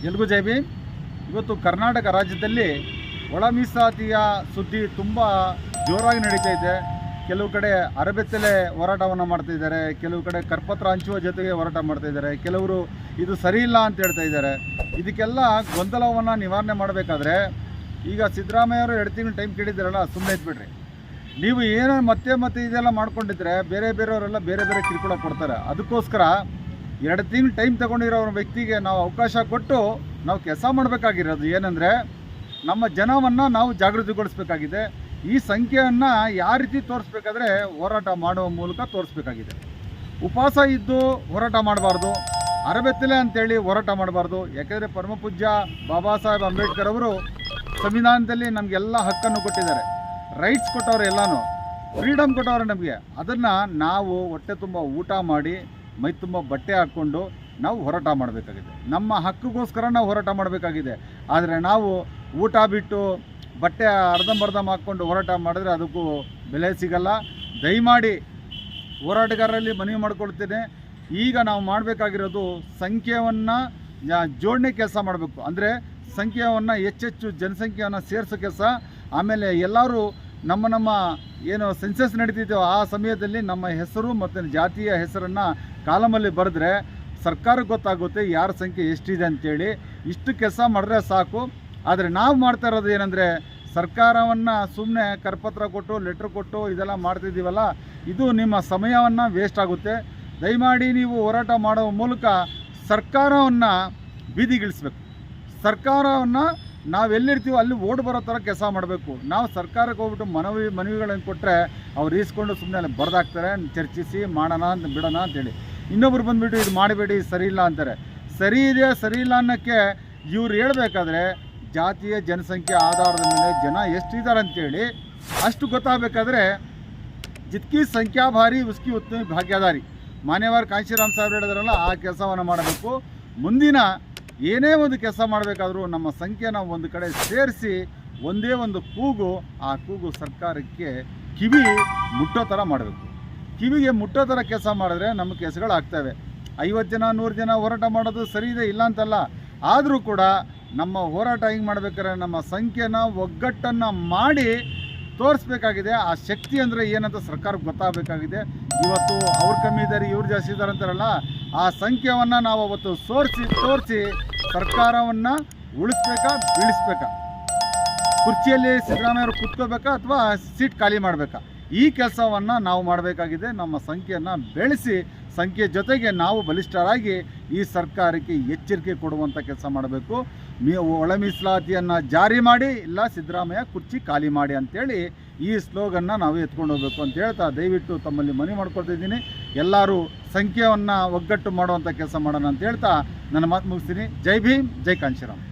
ಎಲ್ಗೂ ಜೈ ಭೀಮ್. ಇವತ್ತು ಕರ್ನಾಟಕ ರಾಜ್ಯದಲ್ಲಿ ಒಳ ಮೀಸಲಾತಿಯ ಸುದ್ದಿ ತುಂಬ ಜೋರಾಗಿ ನಡೀತಾ ಇದೆ. ಕೆಲವು ಕಡೆ ಅರಬೆತ್ತಲೆ ಹೋರಾಟವನ್ನು ಮಾಡ್ತಾಯಿದ್ದಾರೆ, ಕೆಲವು ಕಡೆ ಕರಪತ್ರ ಹಂಚುವ ಜೊತೆಗೆ ಹೋರಾಟ ಮಾಡ್ತಾಯಿದ್ದಾರೆ, ಕೆಲವರು ಇದು ಸರಿ ಇಲ್ಲ ಅಂತ ಹೇಳ್ತಾ ಇದ್ದಾರೆ. ಇದಕ್ಕೆಲ್ಲ ಗೊಂದಲವನ್ನು ನಿವಾರಣೆ ಮಾಡಬೇಕಾದ್ರೆ ಈಗ ಸಿದ್ದರಾಮಯ್ಯವರು 2 ತಿಂಗಳು ಟೈಮ್ ಕೇಳಿದ್ದಾರಲ್ಲ, ಸುಮ್ಮನೆ ಇದ್ಬಿಡ್ರಿ. ನೀವು ಏನೋ ಮತ್ತೆ ಇದೆಲ್ಲ ಮಾಡ್ಕೊಂಡಿದ್ರೆ ಬೇರೆಯವರೆಲ್ಲ ಬೇರೆ ಕಿರುಕುಳ ಕೊಡ್ತಾರೆ. ಅದಕ್ಕೋಸ್ಕರ 2 ತಿಂಗಳು ಟೈಮ್ ತೊಗೊಂಡಿರೋ ವ್ಯಕ್ತಿಗೆ ನಾವು ಅವಕಾಶ ಕೊಟ್ಟು ನಾವು ಕೆಲಸ ಮಾಡಬೇಕಾಗಿರೋದು ಏನಂದರೆ, ನಮ್ಮ ಜನವನ್ನು ನಾವು ಜಾಗೃತಿಗೊಳಿಸಬೇಕಾಗಿದೆ. ಈ ಸಂಖ್ಯೆಯನ್ನು ಯಾವ ರೀತಿ ತೋರಿಸ್ಬೇಕಾದ್ರೆ ಹೋರಾಟ ಮಾಡುವ ಮೂಲಕ ತೋರಿಸ್ಬೇಕಾಗಿದೆ. ಉಪವಾಸ ಇದ್ದು ಹೋರಾಟ ಮಾಡಬಾರ್ದು, ಅರಬೆತ್ತಲೆ ಅಂತೇಳಿ ಹೋರಾಟ ಮಾಡಬಾರ್ದು. ಯಾಕೆಂದರೆ ಪರಮಪೂಜ್ಯ ಬಾಬಾ ಸಾಹೇಬ್ ಅಂಬೇಡ್ಕರ್ ಅವರು ಸಂವಿಧಾನದಲ್ಲಿ ನಮಗೆಲ್ಲ ಹಕ್ಕನ್ನು ಕೊಟ್ಟಿದ್ದಾರೆ, ರೈಟ್ಸ್ ಕೊಟ್ಟವ್ರು, ಎಲ್ಲನೂ ಫ್ರೀಡಮ್ ಕೊಟ್ಟವ್ರೆ ನಮಗೆ. ಅದನ್ನು ನಾವು ಹೊಟ್ಟೆ ತುಂಬ ಊಟ ಮಾಡಿ ಮೈ ತುಂಬ ಬಟ್ಟೆ ಹಾಕ್ಕೊಂಡು ನಾವು ಹೋರಾಟ ಮಾಡಬೇಕಾಗಿದೆ. ನಮ್ಮ ಹಕ್ಕಿಗೋಸ್ಕರ ನಾವು ಹೋರಾಟ ಮಾಡಬೇಕಾಗಿದೆ. ಆದರೆ ನಾವು ಊಟ ಬಿಟ್ಟು ಬಟ್ಟೆ ಅರ್ಧಂಬರ್ಧ ಹಾಕ್ಕೊಂಡು ಹೋರಾಟ ಮಾಡಿದ್ರೆ ಅದಕ್ಕೂ ಬೆಲೆ ಸಿಗಲ್ಲ. ದಯಮಾಡಿ ಹೋರಾಟಗಾರರಲ್ಲಿ ಮನವಿ ಮಾಡ್ಕೊಳ್ತೇನೆ, ಈಗ ನಾವು ಮಾಡಬೇಕಾಗಿರೋದು ಸಂಖ್ಯೆಯನ್ನು ಜೋಡಣೆ ಕೆಲಸ ಮಾಡಬೇಕು. ಅಂದರೆ ಸಂಖ್ಯೆಯನ್ನು ಹೆಚ್ಚೆಚ್ಚು ಜನಸಂಖ್ಯೆಯನ್ನು ಸೇರಿಸೋ ಕೆಲಸ. ಆಮೇಲೆ ಎಲ್ಲರೂ ನಮ್ಮ ಏನು ಸೆನ್ಸಸ್ ನಡೀತಿದ್ದೆವೋ ಆ ಸಮಯದಲ್ಲಿ ನಮ್ಮ ಹೆಸರು ಮತ್ತು ಜಾತಿಯ ಹೆಸರನ್ನು ಕಾಲಮಲ್ಲಿ ಬರೆದ್ರೆ ಸರ್ಕಾರಕ್ಕೆ ಗೊತ್ತಾಗುತ್ತೆ ಯಾರ ಸಂಖ್ಯೆ ಎಷ್ಟಿದೆ ಅಂಥೇಳಿ. ಇಷ್ಟು ಕೆಲಸ ಮಾಡಿದ್ರೆ ಸಾಕು. ಆದರೆ ನಾವು ಮಾಡ್ತಾ ಇರೋದು ಏನಂದರೆ, ಸರ್ಕಾರವನ್ನು ಸುಮ್ಮನೆ ಕರಪತ್ರ ಕೊಟ್ಟು ಲೆಟ್ರ್ ಕೊಟ್ಟು ಇದೆಲ್ಲ ಮಾಡ್ತಿದ್ದೀವಲ್ಲ, ಇದು ನಿಮ್ಮ ಸಮಯವನ್ನು ವೇಸ್ಟ್ ಆಗುತ್ತೆ. ದಯಮಾಡಿ ನೀವು ಹೋರಾಟ ಮಾಡುವ ಮೂಲಕ ಸರ್ಕಾರವನ್ನು ಬೀದಿಗಿಳಿಸ್ಬೇಕು. ಸರ್ಕಾರವನ್ನು ನಾವೆಲ್ಲಿರ್ತೀವೋ ಅಲ್ಲಿ ಓಡ್ ಬರೋ ಥರ ಕೆಲಸ ಮಾಡಬೇಕು. ನಾವು ಸರ್ಕಾರಕ್ಕೆ ಹೋಗ್ಬಿಟ್ಟು ಮನವಿಗಳನ್ನು ಕೊಟ್ಟರೆ ಅವ್ರು ಈಸ್ಕೊಂಡು ಸುಮ್ಮನೆ ಅಲ್ಲಿ ಬರೆದಾಕ್ತಾರೆ, ಚರ್ಚಿಸಿ ಮಾಡೋಣ ಅಂತ ಬಿಡೋಣ ಅಂತೇಳಿ. ಇನ್ನೊಬ್ರು ಬಂದುಬಿಟ್ಟು ಇದು ಮಾಡಬೇಡಿ ಸರಿ ಇಲ್ಲ ಅಂತಾರೆ. ಸರಿ ಇದೆ ಸರಿ ಇಲ್ಲ ಅನ್ನೋಕ್ಕೆ ಇವ್ರು ಹೇಳಬೇಕಾದ್ರೆ ಜಾತಿಯ ಜನಸಂಖ್ಯೆ ಆಧಾರದ ಮೇಲೆ ಜನ ಎಷ್ಟಿದ್ದಾರೆ ಅಂತೇಳಿ ಅಷ್ಟು ಗೊತ್ತಾಗಬೇಕಾದ್ರೆ ಜಿತ್ಕಿ ಸಂಖ್ಯಾಭಾರಿ ಉಸ್ಕಿ ಉತ್ತಮ ಭಾಗ್ಯದಾರಿ ಮಾನ್ಯವಾರ ಕಾಂಶಿರಾಮ್ ಸಾಹೇಬ್ ಹೇಳಿದ್ರಲ್ಲ, ಆ ಕೆಲಸವನ್ನು ಮಾಡಬೇಕು. ಮುಂದಿನ ಏನೇ ಒಂದು ಕೆಲಸ ಮಾಡಬೇಕಾದ್ರೂ ನಮ್ಮ ಸಂಖ್ಯೆನ ಒಂದು ಕಡೆ ಸೇರಿಸಿ ಒಂದೇ ಒಂದು ಕೂಗು, ಆ ಕೂಗು ಸರ್ಕಾರಕ್ಕೆ ಕಿವಿ ಮುಟ್ಟೋ ಥರ ಮಾಡಬೇಕು. ಕಿವಿಗೆ ಮುಟ್ಟೋ ಥರ ಕೆಲಸ ಮಾಡಿದ್ರೆ ನಮ್ಮ ಕೆಲಸಗಳಾಗ್ತವೆ. 50 ಜನ 100 ಜನ ಹೋರಾಟ ಮಾಡೋದು ಸರಿ ಇದೆ, ಇಲ್ಲ ಅಂತಲ್ಲ. ಆದರೂ ಕೂಡ ನಮ್ಮ ಹೋರಾಟ ಹಿಂಗೆ ಮಾಡಬೇಕಾದ್ರೆ ನಮ್ಮ ಸಂಖ್ಯೆನ ಒಗ್ಗಟ್ಟನ್ನು ಮಾಡಿ ತೋರಿಸ್ಬೇಕಾಗಿದೆ. ಆ ಶಕ್ತಿ ಅಂದರೆ ಏನಂತ ಸರ್ಕಾರಕ್ಕೆ ಗೊತ್ತಾಗಬೇಕಾಗಿದೆ. ಇವತ್ತು ಅವ್ರು ಕಮ್ಮಿ ಇದ್ದಾರೆ ಇವ್ರು ಜಾಸ್ತಿ ಇದ್ದಾರೆ ಅಂತಾರಲ್ಲ, ಆ ಸಂಖ್ಯೆಯನ್ನು ನಾವು ಅವತ್ತು ತೋರಿಸಿ ಸರ್ಕಾರವನ್ನು ಉಳಿಸ್ಬೇಕಾ ಬೀಳಿಸ್ಬೇಕಾ, ಕುರ್ಚಿಯಲ್ಲಿ ಸಿದ್ದರಾಮಯ್ಯವರು ಕೂತ್ಕೋಬೇಕಾ ಅಥವಾ ಸೀಟ್ ಖಾಲಿ ಮಾಡಬೇಕಾ, ಈ ಕೆಲಸವನ್ನು ನಾವು ಮಾಡಬೇಕಾಗಿದೆ. ನಮ್ಮ ಸಂಖ್ಯೆಯನ್ನು ಬೆಳೆಸಿ ಸಂಖ್ಯೆ ಜೊತೆಗೆ ನಾವು ಬಲಿಷ್ಠರಾಗಿ ಈ ಸರ್ಕಾರಕ್ಕೆ ಎಚ್ಚರಿಕೆ ಕೊಡುವಂಥ ಕೆಲಸ ಮಾಡಬೇಕು. ಒಳ ಮೀಸಲಾತಿಯನ್ನು ಜಾರಿ ಮಾಡಿ, ಇಲ್ಲ ಸಿದ್ದರಾಮಯ್ಯ ಕುರ್ಚಿ ಖಾಲಿ ಮಾಡಿ ಅಂಥೇಳಿ ಈ ಸ್ಲೋಗನ್ನ ನಾವು ಎತ್ಕೊಂಡು ಹೋಗಬೇಕು ಅಂತ ಹೇಳ್ತಾ ದಯವಿಟ್ಟು ತಮ್ಮಲ್ಲಿ ಮನವಿ ಮಾಡ್ಕೊಳ್ತಿದ್ದೀನಿ. ಎಲ್ಲರೂ ಸಂಖ್ಯೆಯನ್ನು ಒಗ್ಗಟ್ಟು ಮಾಡುವಂಥ ಕೆಲಸ ಮಾಡೋಣ ಅಂತ ಹೇಳ್ತಾ ನನ್ನ ಮಾತು ಮುಗಿಸ್ತೀನಿ. ಜೈ ಭೀಮ್, ಜೈ ಕಾಂಶಿರಾಮ್.